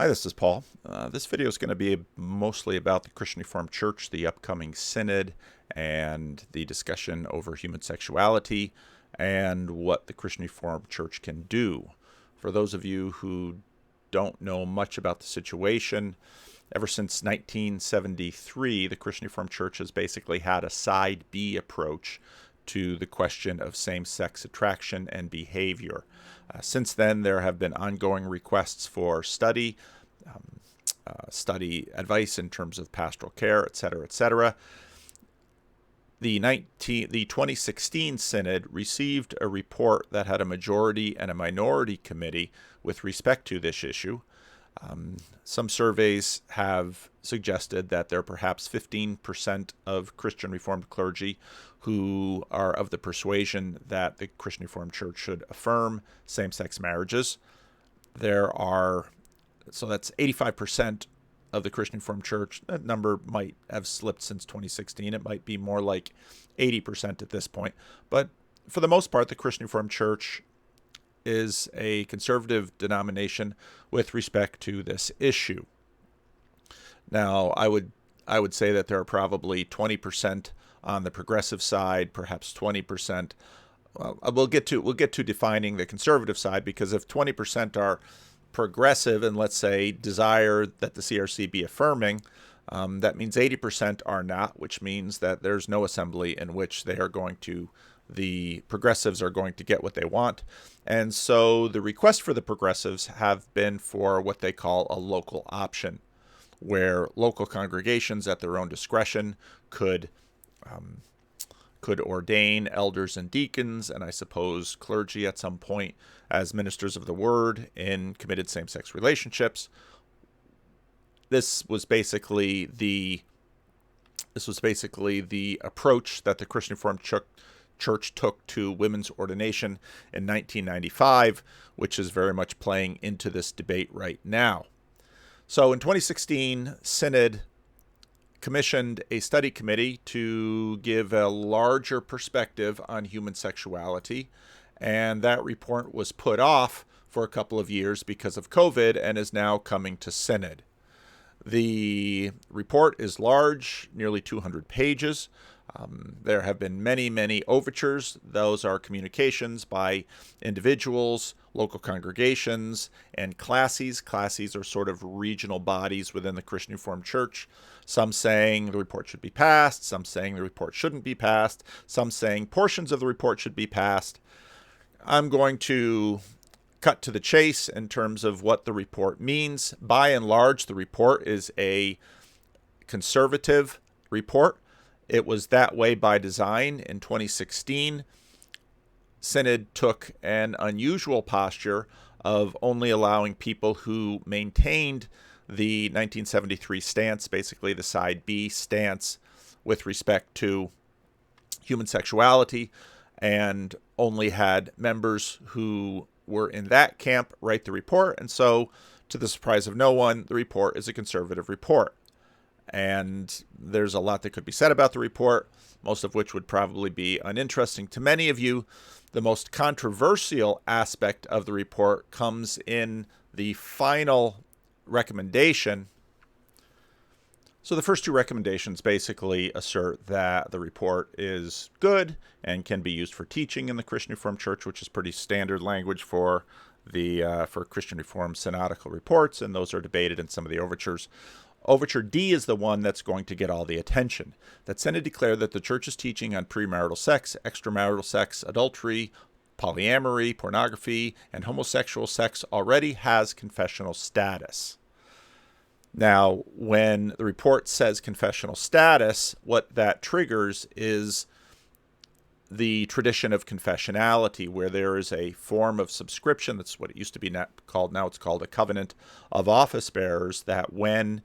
Hi, this is Paul. This video is going to be mostly about the Christian Reformed Church, the upcoming synod, and the discussion over human sexuality and what the Christian Reformed Church can do. For those of you who don't know much about the situation, ever since 1973, the Christian Reformed Church has basically had a side B approach to the question of same-sex attraction and behavior. Since then, there have been ongoing requests for study advice in terms of pastoral care, etc., etc. The 2016 Synod received a report that had a majority and a minority committee with respect to this issue. Some surveys have suggested that there are perhaps 15% of Christian Reformed clergy who are of the persuasion that the Christian Reformed Church should affirm same-sex marriages. So that's 85% of the Christian Reformed Church. That number might have slipped since 2016. It might be more like 80% at this point. But for the most part, the Christian Reformed Church is a conservative denomination with respect to this issue. Now, I would say that there are probably 20% on the progressive side, perhaps 20%. Well, we'll get to defining the conservative side, because if 20% are progressive and, let's say, desire that the CRC be affirming, that means 80% are not, which means that there's no assembly in which the progressives are going to get what they want. And so the request for the progressives have been for what they call a local option, where local congregations at their own discretion could ordain elders and deacons, and I suppose clergy at some point, as ministers of the word in committed same-sex relationships. This was basically the approach that the Christian Reformed Church took to women's ordination in 1995, which is very much playing into this debate right now. So in 2016, Synod commissioned a study committee to give a larger perspective on human sexuality, and that report was put off for a couple of years because of COVID and is now coming to Synod. The report is large, nearly 200 pages. There have been many overtures. Those are communications by individuals, local congregations, and classes. Classes are sort of regional bodies within the Christian Reformed Church. Some saying the report should be passed, some saying the report shouldn't be passed, some saying portions of the report should be passed. I'm going to cut to the chase in terms of what the report means. By and large, the report is a conservative report. It was that way by design. In 2016, Synod took an unusual posture of only allowing people who maintained the 1973 stance, basically the side B stance with respect to human sexuality, and only had members who were in that camp write the report. And so, to the surprise of no one, the report is a conservative report. And there's a lot that could be said about the report, most of which would probably be uninteresting to many of you. The most controversial aspect of the report comes in the final recommendation. So the first two recommendations basically assert that the report is good and can be used for teaching in the Christian Reformed Church, which is pretty standard language for Christian Reformed synodical reports, and those are debated in some of the overtures. Overture D is the one that's going to get all the attention. That Synod declare that the Church's teaching on premarital sex, extramarital sex, adultery, polyamory, pornography, and homosexual sex already has confessional status. Now, when the report says confessional status, what that triggers is the tradition of confessionality, where there is a form of subscription. That's what it used to be called. Now it's called a covenant of office bearers, that when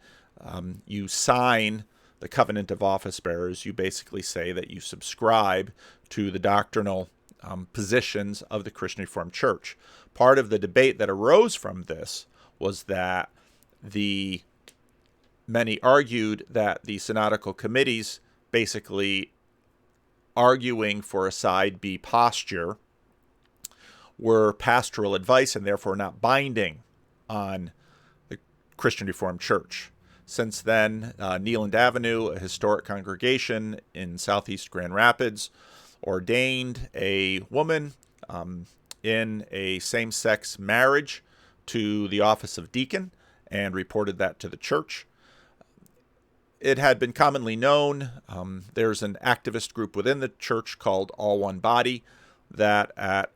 you sign the covenant of office bearers, you basically say that you subscribe to the doctrinal positions of the Christian Reformed Church. Part of the debate that arose from this was that many argued that the synodical committees basically arguing for a side B posture were pastoral advice and therefore not binding on the Christian Reformed Church. Since then, Neeland Avenue, a historic congregation in southeast Grand Rapids, ordained a woman in a same-sex marriage to the office of deacon and reported that to the church. It had been commonly known, there's an activist group within the church called All One Body that at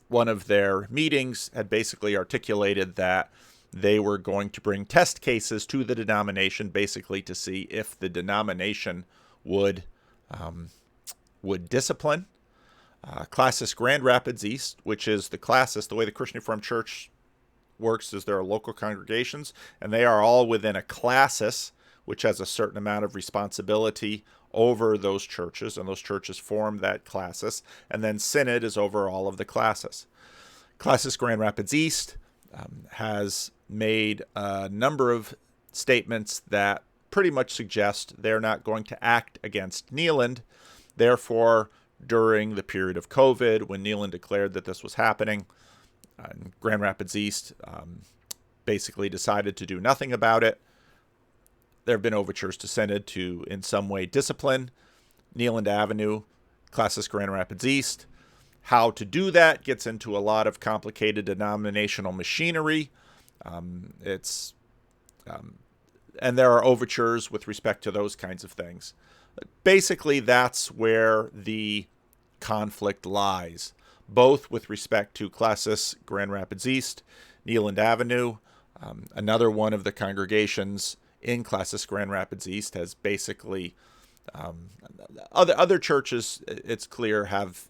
one of their meetings had basically articulated that they were going to bring test cases to the denomination, basically to see if the denomination would discipline. Classis Grand Rapids East, which is the Classis, the way the Christian Reformed Church works is there are local congregations, and they are all within a Classis, which has a certain amount of responsibility over those churches, and those churches form that Classis, and then Synod is over all of the Classis. Classis Grand Rapids East has made a number of statements that pretty much suggest they're not going to act against Neeland. Therefore, during the period of COVID, when Neeland declared that this was happening, Grand Rapids East basically decided to do nothing about it. There have been overtures to Synod to, in some way, discipline Neeland Avenue, Classis Grand Rapids East. How to do that gets into a lot of complicated denominational machinery. And there are overtures with respect to those kinds of things. Basically, that's where the conflict lies, both with respect to Classis Grand Rapids East, Neeland Avenue. Another one of the congregations in Classis Grand Rapids East has basically, other churches, it's clear, have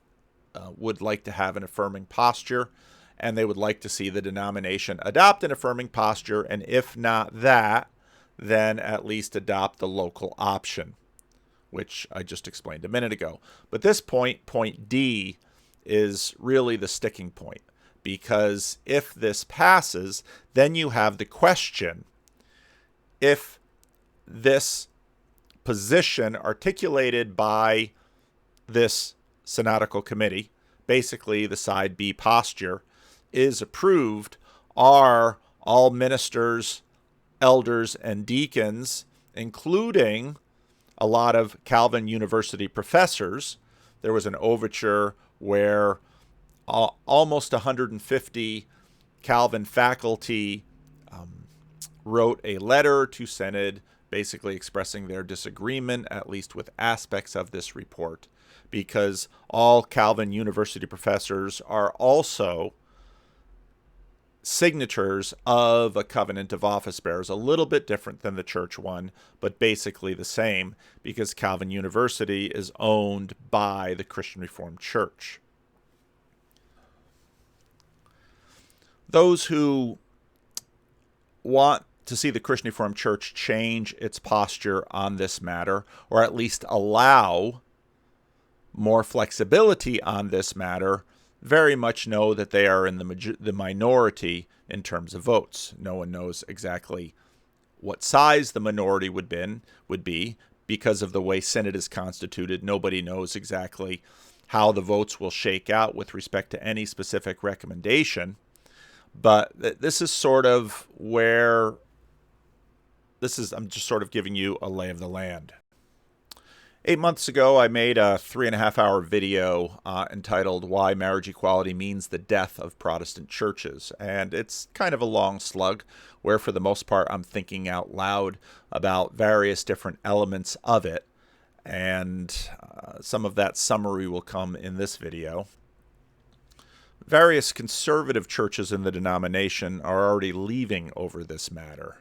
would like to have an affirming posture, and they would like to see the denomination adopt an affirming posture, and if not that, then at least adopt the local option, which I just explained a minute ago. But this point, point D, is really the sticking point, because if this passes, then you have the question, if this position articulated by this synodical committee, basically the side B posture, is approved, are all ministers, elders, and deacons, including a lot of Calvin University professors. There was an overture where almost 150 Calvin faculty wrote a letter to Synod basically expressing their disagreement, at least with aspects of this report, because all Calvin University professors are also signatures of a covenant of office bearers, a little bit different than the church one, but basically the same, because Calvin University is owned by the Christian Reformed Church. Those who want to see the Christian Reformed Church change its posture on this matter, or at least allow more flexibility on this matter, very much know that they are in the minority in terms of votes. No one knows exactly what size the minority would be because of the way Synod is constituted. Nobody knows exactly how the votes will shake out with respect to any specific recommendation. But this is sort of where I'm just sort of giving you a lay of the land. 8 months ago, I made a 3.5-hour video entitled Why Marriage Equality Means the Death of Protestant Churches. And it's kind of a long slug where, for the most part, I'm thinking out loud about various different elements of it. And some of that summary will come in this video. Various conservative churches in the denomination are already leaving over this matter.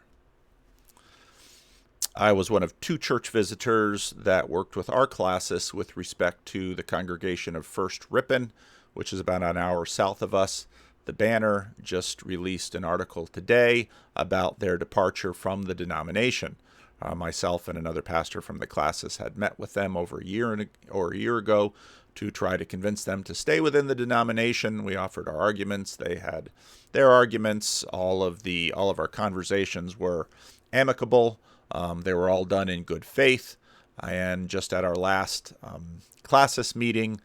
I was one of 2 church visitors that worked with our Classis with respect to the congregation of First Ripon, which is about an hour south of us. The Banner just released an article today about their departure from the denomination. Myself and another pastor from the Classis had met with them over a year ago to try to convince them to stay within the denomination. We offered our arguments. They had their arguments. All of our conversations were amicable. They were all done in good faith. And just at our last Classis meeting,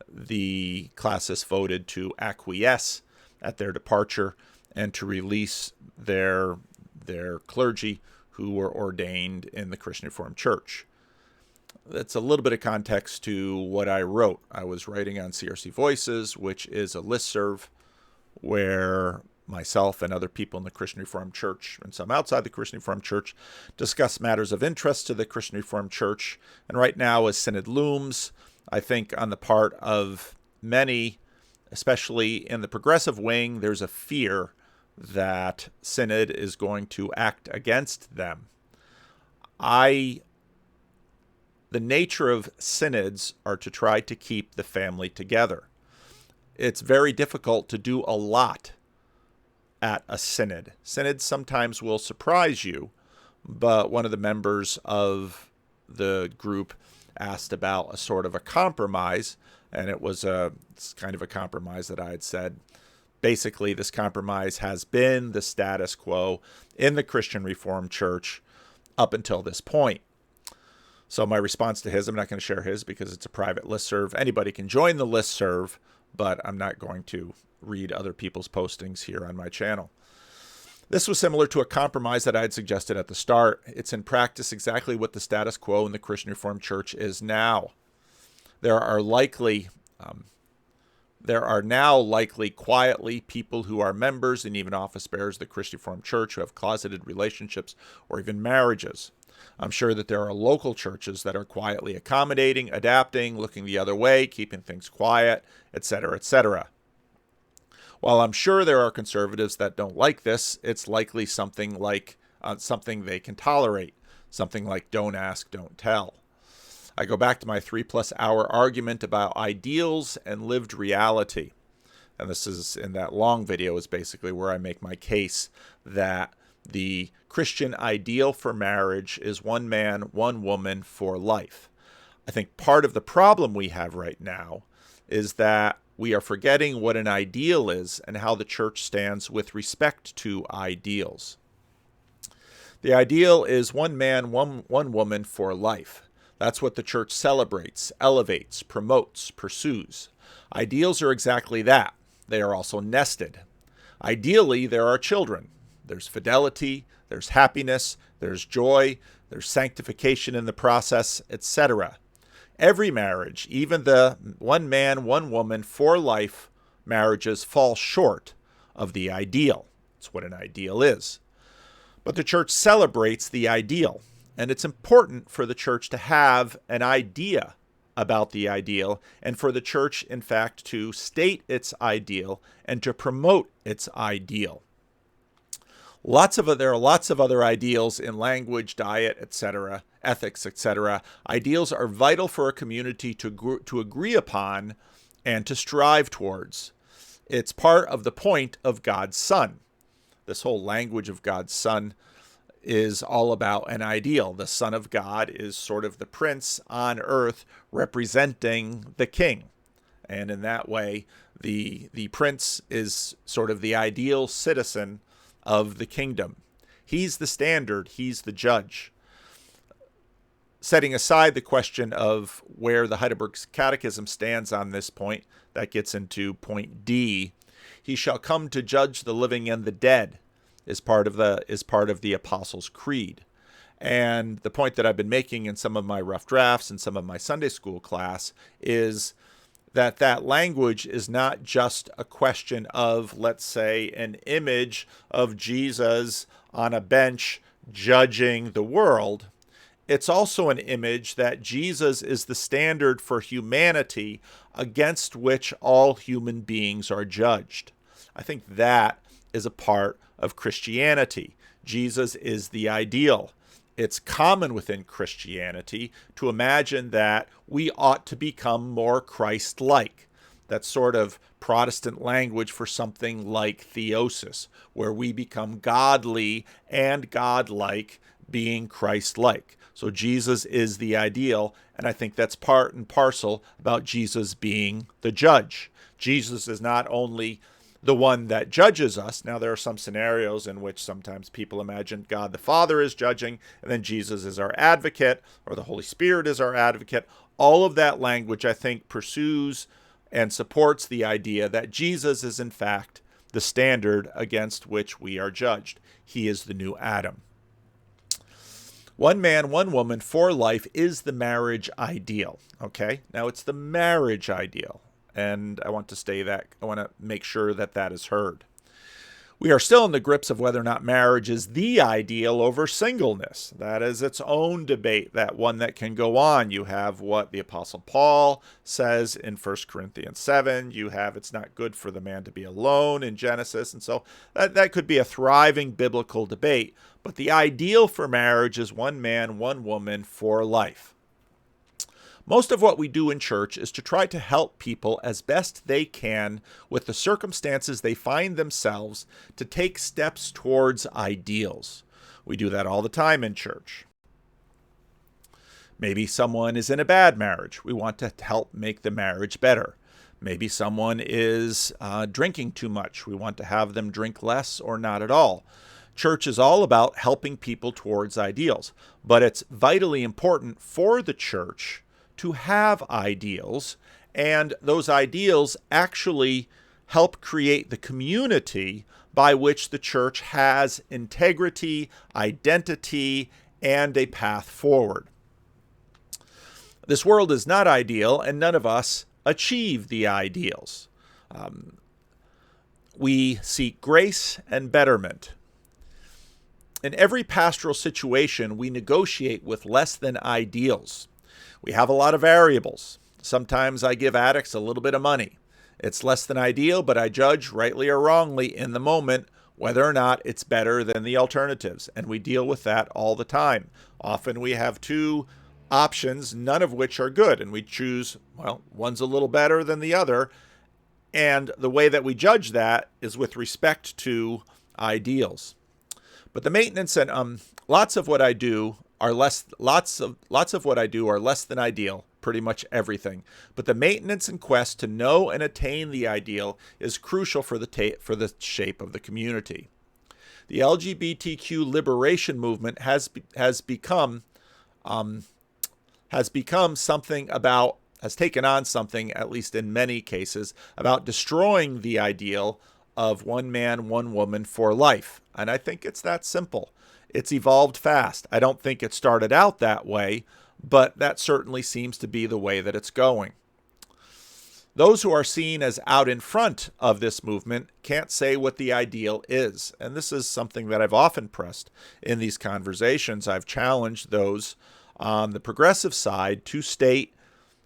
the Classis voted to acquiesce at their departure and to release their their clergy who were ordained in the Christian Reformed Church. That's a little bit of context to what I wrote. I was writing on CRC Voices, which is a listserv where myself and other people in the Christian Reformed Church and some outside the Christian Reformed Church discuss matters of interest to the Christian Reformed Church. And right now, as Synod looms, I think on the part of many, especially in the progressive wing, there's a fear that Synod is going to act against them. The nature of synods are to try to keep the family together. It's very difficult to do a lot at a synod. Synods sometimes will surprise you, but one of the members of the group asked about a sort of a compromise, and it's kind of a compromise that I had said. Basically, this compromise has been the status quo in the Christian Reformed Church up until this point. So my response to his, I'm not going to share his because it's a private listserv. Anybody can join the listserv, but I'm not going to read other people's postings here on my channel. This was similar to a compromise that I had suggested at the start. It's in practice exactly what the status quo in the Christian Reformed Church is now. There are now likely quietly people who are members and even office bearers of the Christian Reformed Church who have closeted relationships or even marriages. I'm sure that there are local churches that are quietly accommodating, adapting, looking the other way, keeping things quiet, etc., etc. While I'm sure there are conservatives that don't like this, it's likely something they can tolerate, something like don't ask, don't tell. I go back to my 3+ hour argument about ideals and lived reality. And this is in that long video is basically where I make my case that the Christian ideal for marriage is one man, one woman for life. I think part of the problem we have right now is that we are forgetting what an ideal is and how the church stands with respect to ideals. The ideal is one man, one woman for life. That's what the church celebrates, elevates, promotes, pursues. Ideals are exactly that. They are also nested. Ideally, there are children. There's fidelity, there's happiness, there's joy, there's sanctification in the process, etc. Every marriage, even the one man, one woman for life marriages, fall short of the ideal. It's what an ideal is. But the church celebrates the ideal, and it's important for the church to have an idea about the ideal, and for the church, in fact, to state its ideal and to promote its ideal. There are lots of other ideals in language, diet, etc., ethics, etc. Ideals are vital for a community to agree upon and to strive towards. It's part of the point of God's Son. This whole language of God's Son is all about an ideal. The Son of God is sort of the prince on earth representing the king. And in that way, the prince is sort of the ideal citizen of the kingdom. He's the standard. He's the judge. Setting aside the question of where the Heidelberg Catechism stands on this point, that gets into point D. He shall come to judge the living and the dead is part of the Apostles' Creed. And the point that I've been making in some of my rough drafts and some of my Sunday school class is that language is not just a question of, let's say, an image of Jesus on a bench judging the world. It's also an image that Jesus is the standard for humanity against which all human beings are judged. I think that is a part of Christianity. Jesus is the ideal. It's common within Christianity to imagine that we ought to become more Christ-like. That's sort of Protestant language for something like theosis, where we become godly and godlike, being Christ-like. So Jesus is the ideal, and I think that's part and parcel about Jesus being the judge. Jesus is not only the one that judges us. Now, there are some scenarios in which sometimes people imagine God the Father is judging, and then Jesus is our advocate, or the Holy Spirit is our advocate. All of that language, I think, pursues and supports the idea that Jesus is, in fact, the standard against which we are judged. He is the new Adam. One man, one woman for life is the marriage ideal. Okay? Now it's the marriage ideal. And I want to make sure that that is heard. We are still in the grips of whether or not marriage is the ideal over singleness. That is its own debate, that one that can go on. You have what the Apostle Paul says in 1 Corinthians 7. You have it's not good for the man to be alone in Genesis. And so that could be a thriving biblical debate. But the ideal for marriage is one man, one woman for life. Most of what we do in church is to try to help people as best they can with the circumstances they find themselves to take steps towards ideals. We do that all the time in church. Maybe someone is in a bad marriage. We want to help make the marriage better. Maybe someone is drinking too much. We want to have them drink less or not at all. Church is all about helping people towards ideals, but it's vitally important for the church to have ideals, and those ideals actually help create the community by which the church has integrity, identity, and a path forward. This world is not ideal, and none of us achieve the ideals. We seek grace and betterment. In every pastoral situation, we negotiate with less than ideals. We have a lot of variables. Sometimes I give addicts a little bit of money. It's less than ideal, but I judge, rightly or wrongly, in the moment, whether or not it's better than the alternatives. And we deal with that all the time. Often we have two options, none of which are good. And we choose, well, one's a little better than the other. And the way that we judge that is with respect to ideals. But the maintenance and lots of what I do are less than ideal, pretty much everything. But the maintenance and quest to know and attain the ideal is crucial for the shape of the community. The LGBTQ liberation movement has taken on something, at least in many cases, about destroying the ideal of one man, one woman for life. And I think it's that simple. It's evolved fast. I don't think it started out that way, but that certainly seems to be the way that it's going. Those who are seen as out in front of this movement can't say what the ideal is. And this is something that I've often pressed in these conversations. I've challenged those on the progressive side to state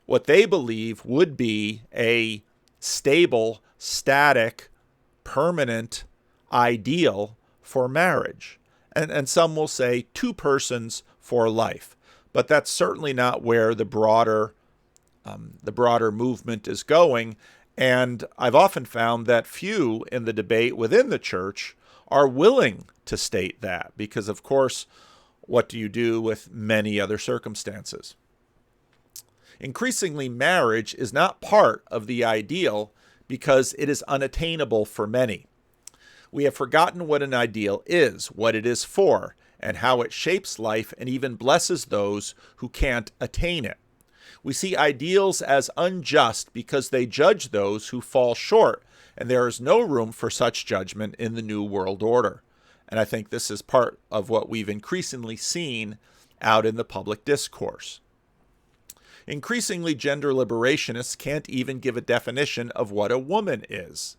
what they believe would be a stable, static, permanent ideal for marriage. And some will say 2 persons for life. But that's certainly not where the broader movement is going. And I've often found that few in the debate within the church are willing to state that. Because, of course, what do you do with many other circumstances? Increasingly, marriage is not part of the ideal because it is unattainable for many. We have forgotten what an ideal is, what it is for, and how it shapes life and even blesses those who can't attain it. We see ideals as unjust because they judge those who fall short, and there is no room for such judgment in the New World Order. And I think this is part of what we've increasingly seen out in the public discourse. Increasingly, gender liberationists can't even give a definition of what a woman is.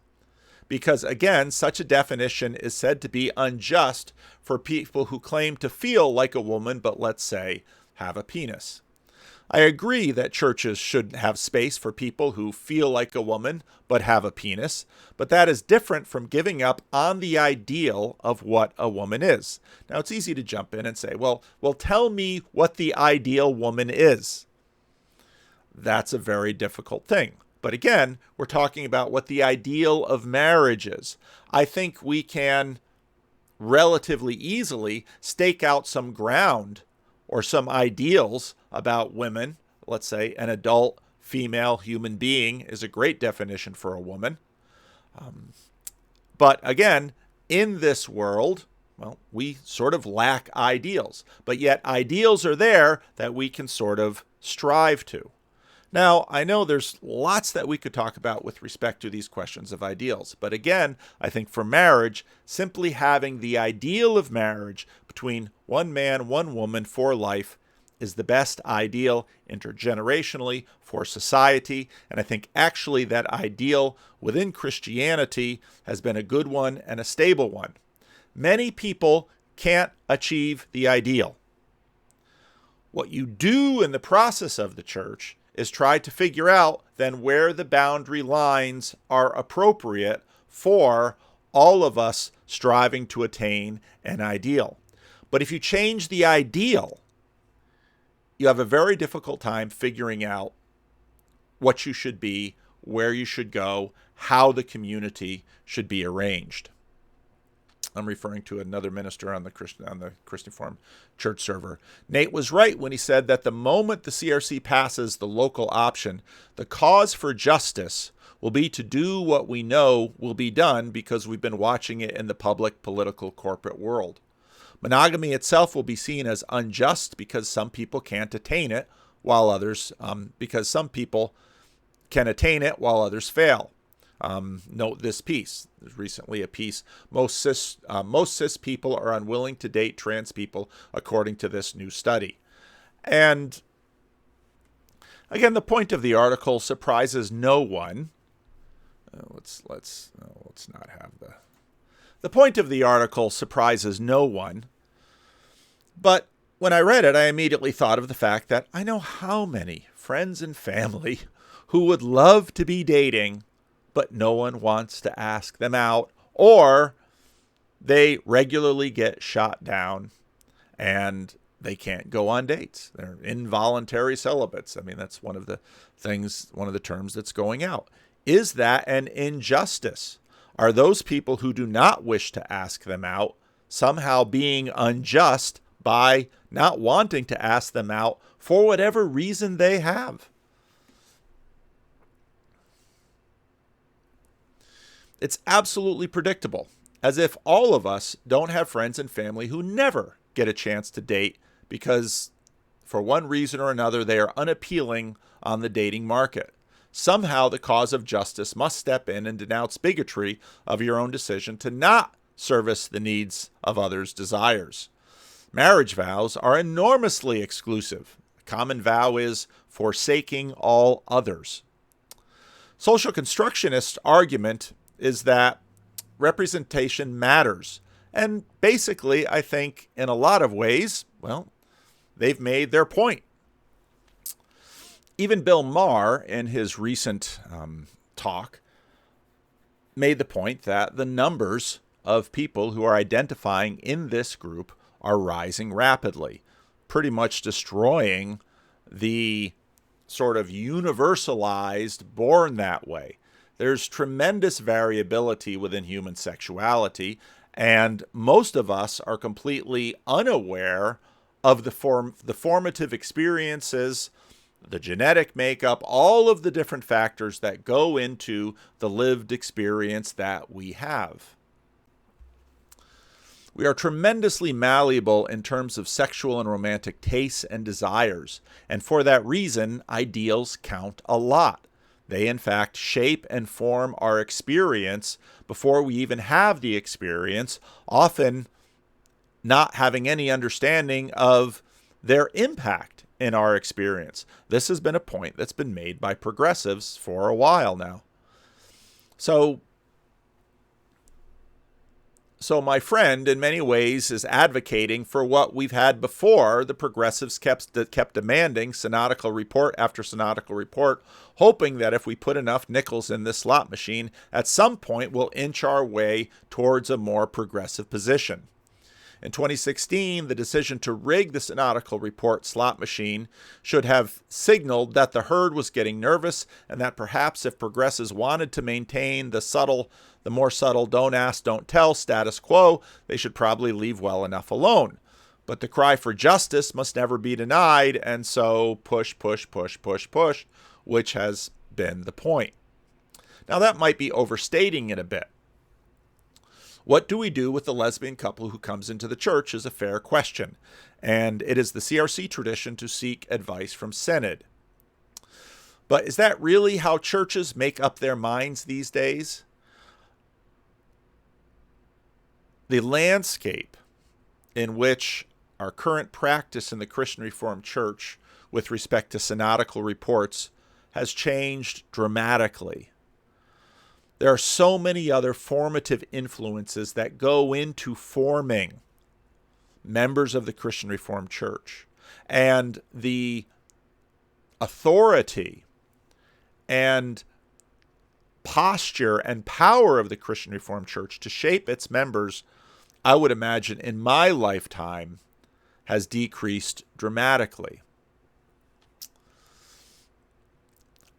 Because, again, such a definition is said to be unjust for people who claim to feel like a woman, but let's say, have a penis. I agree that churches should have space for people who feel like a woman, but have a penis, but that is different from giving up on the ideal of what a woman is. Now, it's easy to jump in and say, well, tell me what the ideal woman is. That's a very difficult thing. But again, we're talking about what the ideal of marriage is. I think we can relatively easily stake out some ground or some ideals about women. Let's say an adult female human being is a great definition for a woman. But again, in this world, well, we sort of lack ideals. But yet ideals are there that we can sort of strive to. Now, I know there's lots that we could talk about with respect to these questions of ideals, but again, I think for marriage, simply having the ideal of marriage between one man, one woman for life is the best ideal intergenerationally for society, and I think actually that ideal within Christianity has been a good one and a stable one. Many people can't achieve the ideal. What you do in the process of the church is try to figure out then where the boundary lines are appropriate for all of us striving to attain an ideal. But if you change the ideal, you have a very difficult time figuring out what you should be, where you should go, how the community should be arranged. I'm referring to another minister on the Christian Forum church server. Nate was right when he said that the moment the CRC passes the local option, the cause for justice will be to do what we know will be done because we've been watching it in the public, political, corporate world. Monogamy itself will be seen as unjust because some people can't attain it, while others, because some people can attain it while others fail. Note this piece. There's recently a piece. Most cis people are unwilling to date trans people, according to this new study. And again, the point of the article surprises no one. Let's not have the point of the article surprises no one. But when I read it, I immediately thought of the fact that I know how many friends and family who would love to be dating, but no one wants to ask them out, or they regularly get shot down and they can't go on dates. They're involuntary celibates. I mean, that's one of the terms that's going out. Is that an injustice? Are those people who do not wish to ask them out somehow being unjust by not wanting to ask them out for whatever reason they have? It's absolutely predictable, as if all of us don't have friends and family who never get a chance to date because, for one reason or another, they are unappealing on the dating market. Somehow the cause of justice must step in and denounce bigotry of your own decision to not service the needs of others' desires. Marriage vows are enormously exclusive. A common vow is forsaking all others. Social constructionist argument is that representation matters. And basically, I think in a lot of ways, well, they've made their point. Even Bill Maher, in his recent talk, made the point that the numbers of people who are identifying in this group are rising rapidly, pretty much destroying the sort of universalized born that way. There's tremendous variability within human sexuality, and most of us are completely unaware of the formative experiences, the genetic makeup, all of the different factors that go into the lived experience that we have. We are tremendously malleable in terms of sexual and romantic tastes and desires, and for that reason, ideals count a lot. They, in fact, shape and form our experience before we even have the experience, often not having any understanding of their impact in our experience. This has been a point that's been made by progressives for a while now. So my friend, in many ways, is advocating for what we've had before. The progressives kept demanding synodical report after synodical report, hoping that if we put enough nickels in this slot machine, at some point we'll inch our way towards a more progressive position. In 2016, the decision to rig the synodical report slot machine should have signaled that the herd was getting nervous and that perhaps if progressives wanted to maintain the more subtle don't ask, don't tell status quo, they should probably leave well enough alone. But the cry for justice must never be denied, and so push, which has been the point. Now that might be overstating it a bit. What do we do with the lesbian couple who comes into the church is a fair question, and it is the CRC tradition to seek advice from Synod. But is that really how churches make up their minds these days? The landscape in which our current practice in the Christian Reformed Church with respect to synodical reports has changed dramatically. There are so many other formative influences that go into forming members of the Christian Reformed Church. And the authority and posture and power of the Christian Reformed Church to shape its members, I would imagine, in my lifetime, has decreased dramatically.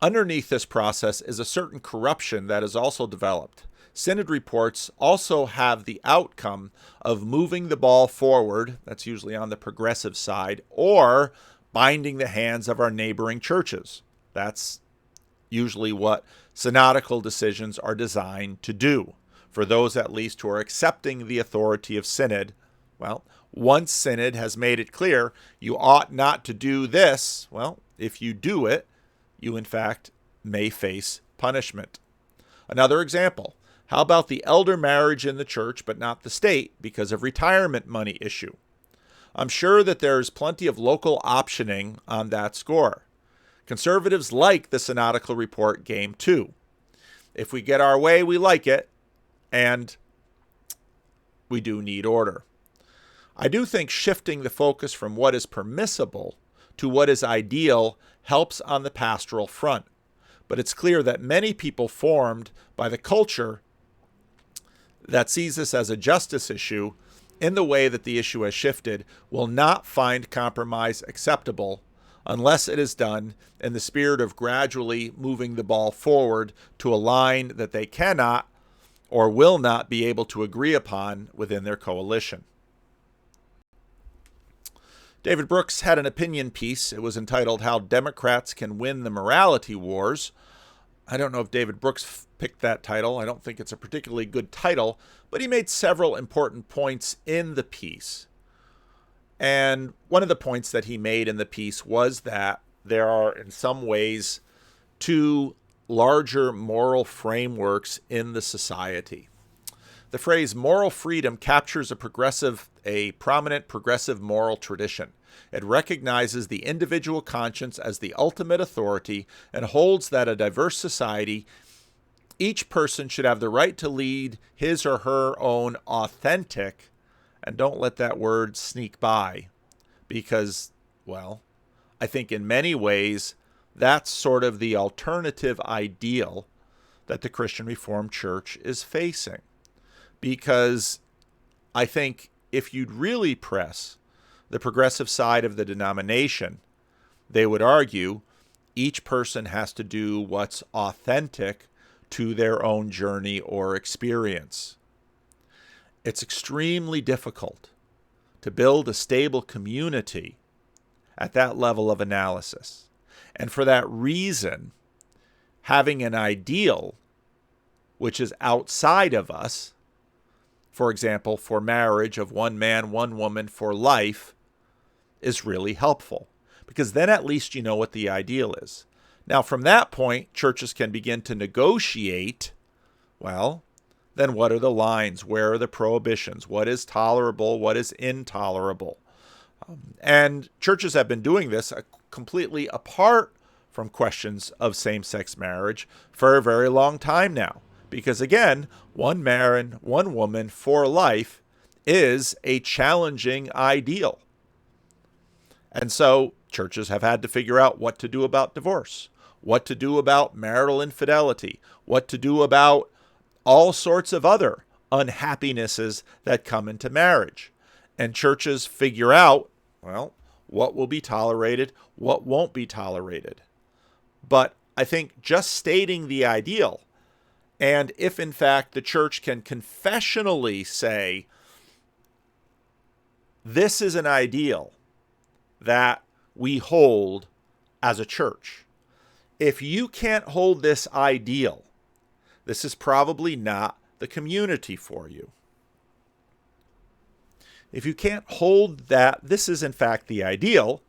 Underneath this process is a certain corruption that is also developed. Synod reports also have the outcome of moving the ball forward, that's usually on the progressive side, or binding the hands of our neighboring churches. That's usually what synodical decisions are designed to do. For those at least who are accepting the authority of synod, well, once synod has made it clear you ought not to do this, well, if you do it, you in fact may face punishment. Another example, how about the elder marriage in the church but not the state because of retirement money issue? I'm sure that there's plenty of local optioning on that score. Conservatives like the synodical report game too. If we get our way, we like it, and we do need order. I do think shifting the focus from what is permissible to what is ideal helps on the pastoral front. But it's clear that many people formed by the culture that sees this as a justice issue in the way that the issue has shifted will not find compromise acceptable unless it is done in the spirit of gradually moving the ball forward to a line that they cannot or will not be able to agree upon within their coalition. David Brooks had an opinion piece. It was entitled How Democrats Can Win the Morality Wars. I don't know if David Brooks picked that title. I don't think it's a particularly good title, but he made several important points in the piece. And one of the points that he made in the piece was that there are, in some ways, two larger moral frameworks in the society. The phrase moral freedom captures a prominent progressive moral tradition. It recognizes the individual conscience as the ultimate authority and holds that a diverse society, each person should have the right to lead his or her own authentic, and don't let that word sneak by, because, well, I think in many ways that's sort of the alternative ideal that the Christian Reformed Church is facing. Because I think if you'd really press the progressive side of the denomination, they would argue each person has to do what's authentic to their own journey or experience. It's extremely difficult to build a stable community at that level of analysis. And for that reason, having an ideal which is outside of us, for example, for marriage of one man, one woman for life, is really helpful. Because then at least you know what the ideal is. Now, from that point, churches can begin to negotiate, well, then what are the lines? Where are the prohibitions? What is tolerable? What is intolerable? And churches have been doing this completely apart from questions of same-sex marriage for a very long time now. Because again, one man, one woman for life is a challenging ideal. And so churches have had to figure out what to do about divorce, what to do about marital infidelity, what to do about all sorts of other unhappinesses that come into marriage. And churches figure out, well, what will be tolerated, what won't be tolerated. But I think just stating the ideal, and if in fact the church can confessionally say, this is an ideal that we hold as a church. If you can't hold this ideal, this is probably not the community for you. If you can't hold that this is in fact the ideal,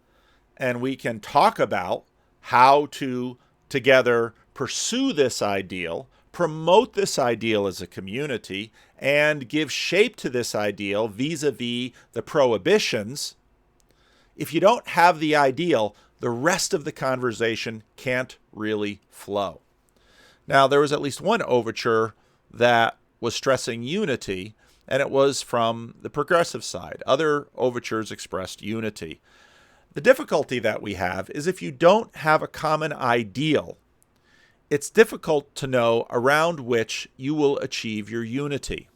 and we can talk about how to together pursue this ideal, promote this ideal as a community, and give shape to this ideal vis-a-vis the prohibitions, if you don't have the ideal, the rest of the conversation can't really flow. Now, there was at least one overture that was stressing unity, and it was from the progressive side. Other overtures expressed unity. The difficulty that we have is if you don't have a common ideal, it's difficult to know around which you will achieve your unity.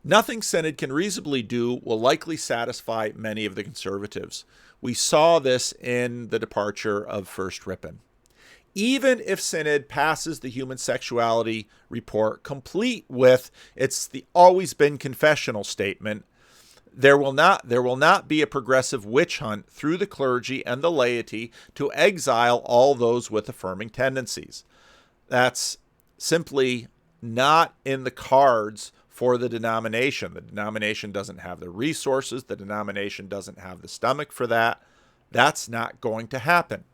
Nothing Synod can reasonably do will likely satisfy many of the conservatives. We saw this in the departure of First Ripon. Even if Synod passes the human sexuality report complete with its always been confessional statement, there will not be a progressive witch hunt through the clergy and the laity to exile all those with affirming tendencies. That's simply not in the cards for the denomination. The denomination doesn't have the resources. The denomination doesn't have the stomach for that. That's not going to happen.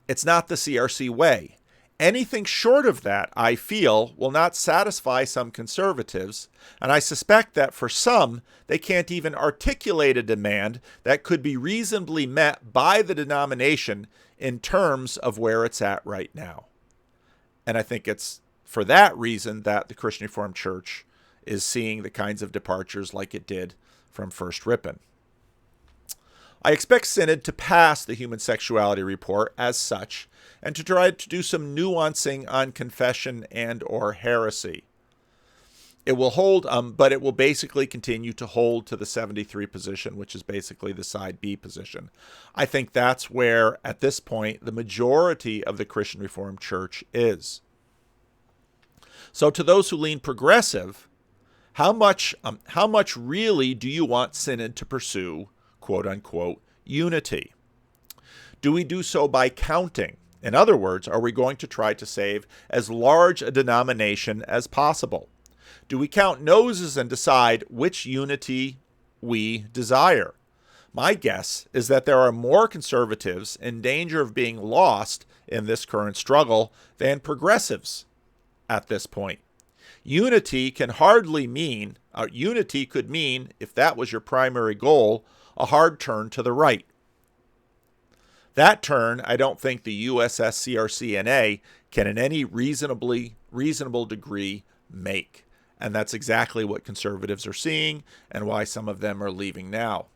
It's not the CRC way. Anything short of that, I feel, will not satisfy some conservatives, and I suspect that for some, they can't even articulate a demand that could be reasonably met by the denomination in terms of where it's at right now. And I think it's for that reason that the Christian Reformed Church is seeing the kinds of departures like it did from First Ripon. I expect Synod to pass the human sexuality report as such and to try to do some nuancing on confession and or heresy. It will hold, but it will basically continue to hold to the 73 position, which is basically the side B position. I think that's where, at this point, the majority of the Christian Reformed Church is. So to those who lean progressive, how much really do you want Synod to pursue, quote-unquote, unity? Do we do so by counting? In other words, are we going to try to save as large a denomination as possible? Do we count noses and decide which unity we desire? My guess is that there are more conservatives in danger of being lost in this current struggle than progressives at this point. Unity can hardly mean, unity could mean, if that was your primary goal, a hard turn to the right. That turn, I don't think the USS CRCNA can in any reasonable degree make. And that's exactly what conservatives are seeing and why some of them are leaving now.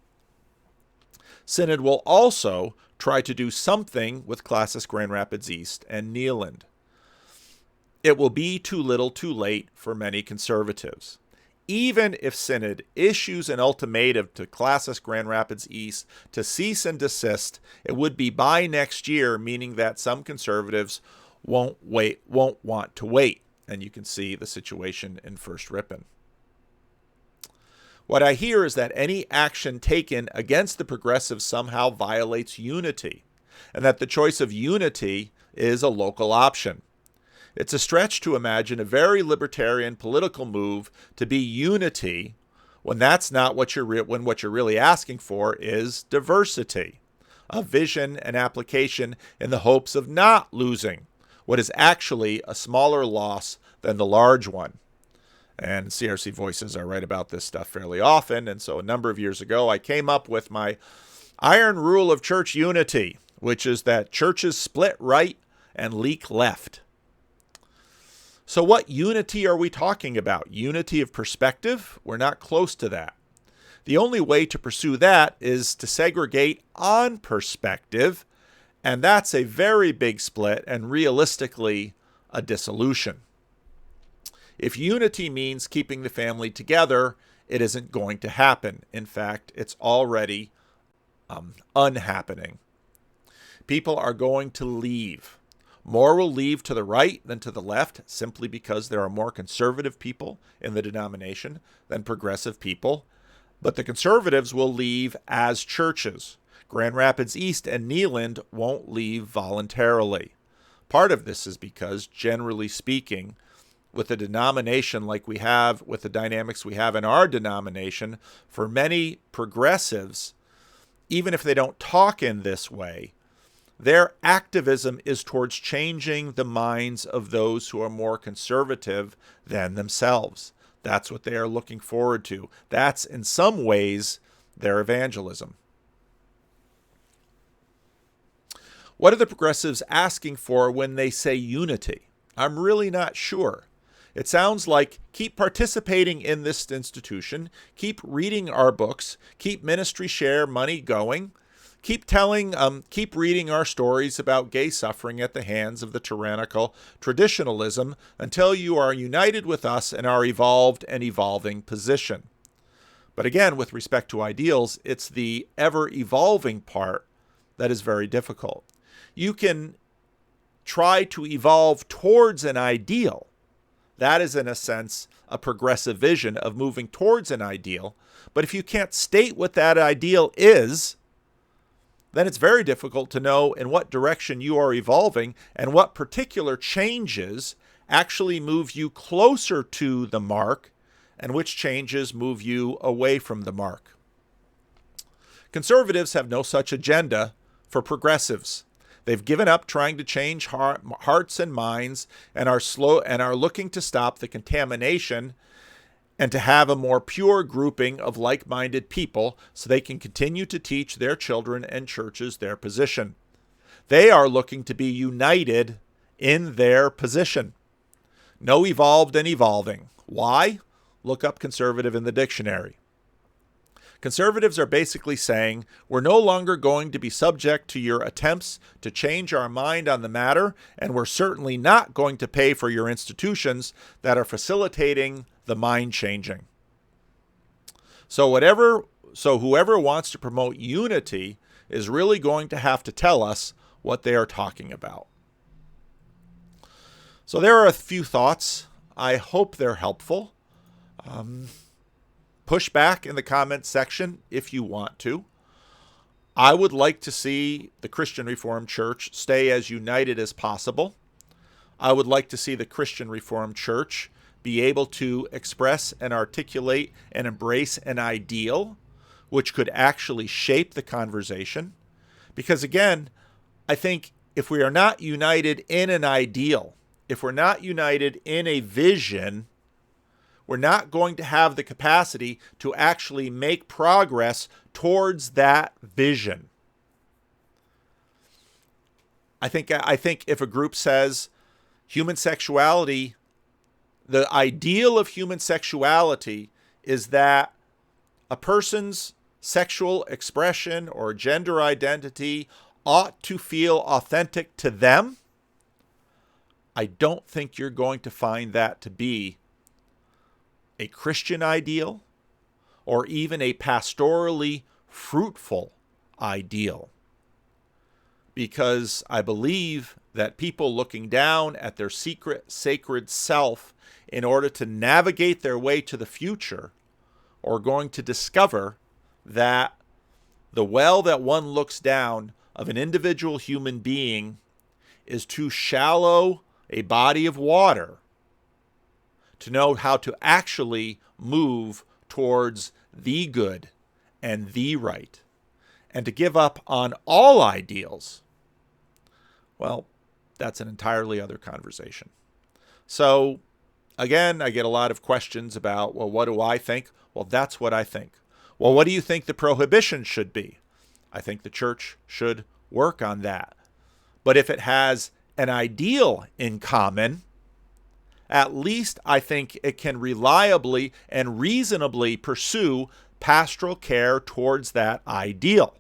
Synod will also try to do something with Classis Grand Rapids East and Neeland. It will be too little too late for many conservatives. Even if Synod issues an ultimatum to Classis Grand Rapids East to cease and desist, it would be by next year, meaning that some conservatives won't want to wait. And you can see the situation in First Ripon. What I hear is that any action taken against the progressives somehow violates unity, and that the choice of unity is a local option. It's a stretch to imagine a very libertarian political move to be unity when that's not what you're really asking for is diversity, a vision and application in the hopes of not losing what is actually a smaller loss than the large one. And CRC Voices are right about this stuff fairly often, and so a number of years ago I came up with my iron rule of church unity, which is that churches split right and leak left. So what unity are we talking about? Unity of perspective? We're not close to that. The only way to pursue that is to segregate on perspective, and that's a very big split and realistically a dissolution. If unity means keeping the family together, it isn't going to happen. In fact, it's already unhappening. People are going to leave. More will leave to the right than to the left simply because there are more conservative people in the denomination than progressive people. But the conservatives will leave as churches. Grand Rapids East and Neeland won't leave voluntarily. Part of this is because, generally speaking, with a denomination like we have, with the dynamics we have in our denomination, for many progressives, even if they don't talk in this way, Their activism is towards changing the minds of those who are more conservative than themselves. That's what they are looking forward to. That's, in some ways, their evangelism. What are the progressives asking for when they say unity? I'm really not sure. It sounds like keep participating in this institution, keep reading our books, keep ministry share money going, keep reading our stories about gay suffering at the hands of the tyrannical traditionalism until you are united with us in our evolved and evolving position. But again, with respect to ideals, it's the ever-evolving part that is very difficult. You can try to evolve towards an ideal. That is, in a sense, a progressive vision of moving towards an ideal. But if you can't state what that ideal is, then it's very difficult to know in what direction you are evolving and what particular changes actually move you closer to the mark and which changes move you away from the mark. Conservatives have no such agenda for progressives. They've given up trying to change hearts and minds and are looking to stop the contamination and to have a more pure grouping of like-minded people so they can continue to teach their children and churches their position. They are looking to be united in their position. No evolved and evolving. Why? Look up conservative in the dictionary. Conservatives are basically saying, we're no longer going to be subject to your attempts to change our mind on the matter, and we're certainly not going to pay for your institutions that are facilitating the mind changing. So whoever wants to promote unity is really going to have to tell us what they are talking about. So there are a few thoughts. I hope they're helpful. Push back in the comments section if you want to. I would like to see the Christian Reformed Church stay as united as possible. I would like to see the Christian Reformed Church be able to express and articulate and embrace an ideal which could actually shape the conversation. Because again, I think if we are not united in an ideal, if we're not united in a vision, we're not going to have the capacity to actually make progress towards that vision. I think if a group says human sexuality, the ideal of human sexuality is that a person's sexual expression or gender identity ought to feel authentic to them, I don't think you're going to find that to be a Christian ideal or even a pastorally fruitful ideal. Because I believe that people looking down at their secret, sacred self in order to navigate their way to the future are going to discover that the well that one looks down of an individual human being is too shallow a body of water to know how to actually move towards the good and the right, and to give up on all ideals, well, that's an entirely other conversation. So, again, I get a lot of questions about, well, what do I think? Well, that's what I think. Well, what do you think the prohibition should be? I think the church should work on that. But if it has an ideal in common, at least I think it can reliably and reasonably pursue pastoral care towards that ideal.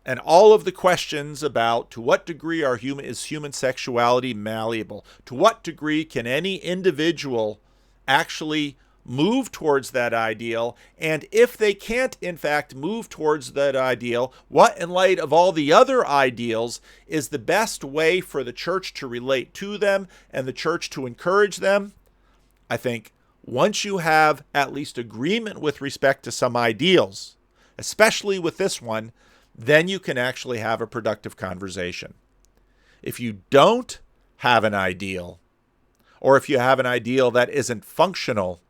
And all of the questions about to what degree is human sexuality malleable? To what degree can any individual actually move towards that ideal? And if they can't, in fact, move towards that ideal, what, in light of all the other ideals, is the best way for the church to relate to them and the church to encourage them? I think once you have at least agreement with respect to some ideals, especially with this one, then you can actually have a productive conversation. If you don't have an ideal, or if you have an ideal that isn't functional,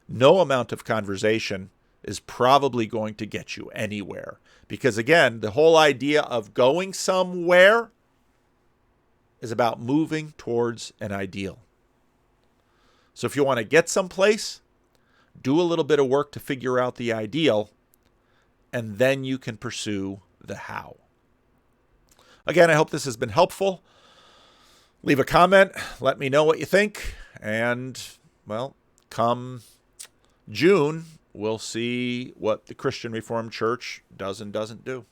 no amount of conversation is probably going to get you anywhere. Because again, the whole idea of going somewhere is about moving towards an ideal. So if you want to get someplace, do a little bit of work to figure out the ideal, and then you can pursue the how. Again, I hope this has been helpful. Leave a comment. Let me know what you think. And, well, come June, we'll see what the Christian Reformed Church does and doesn't do.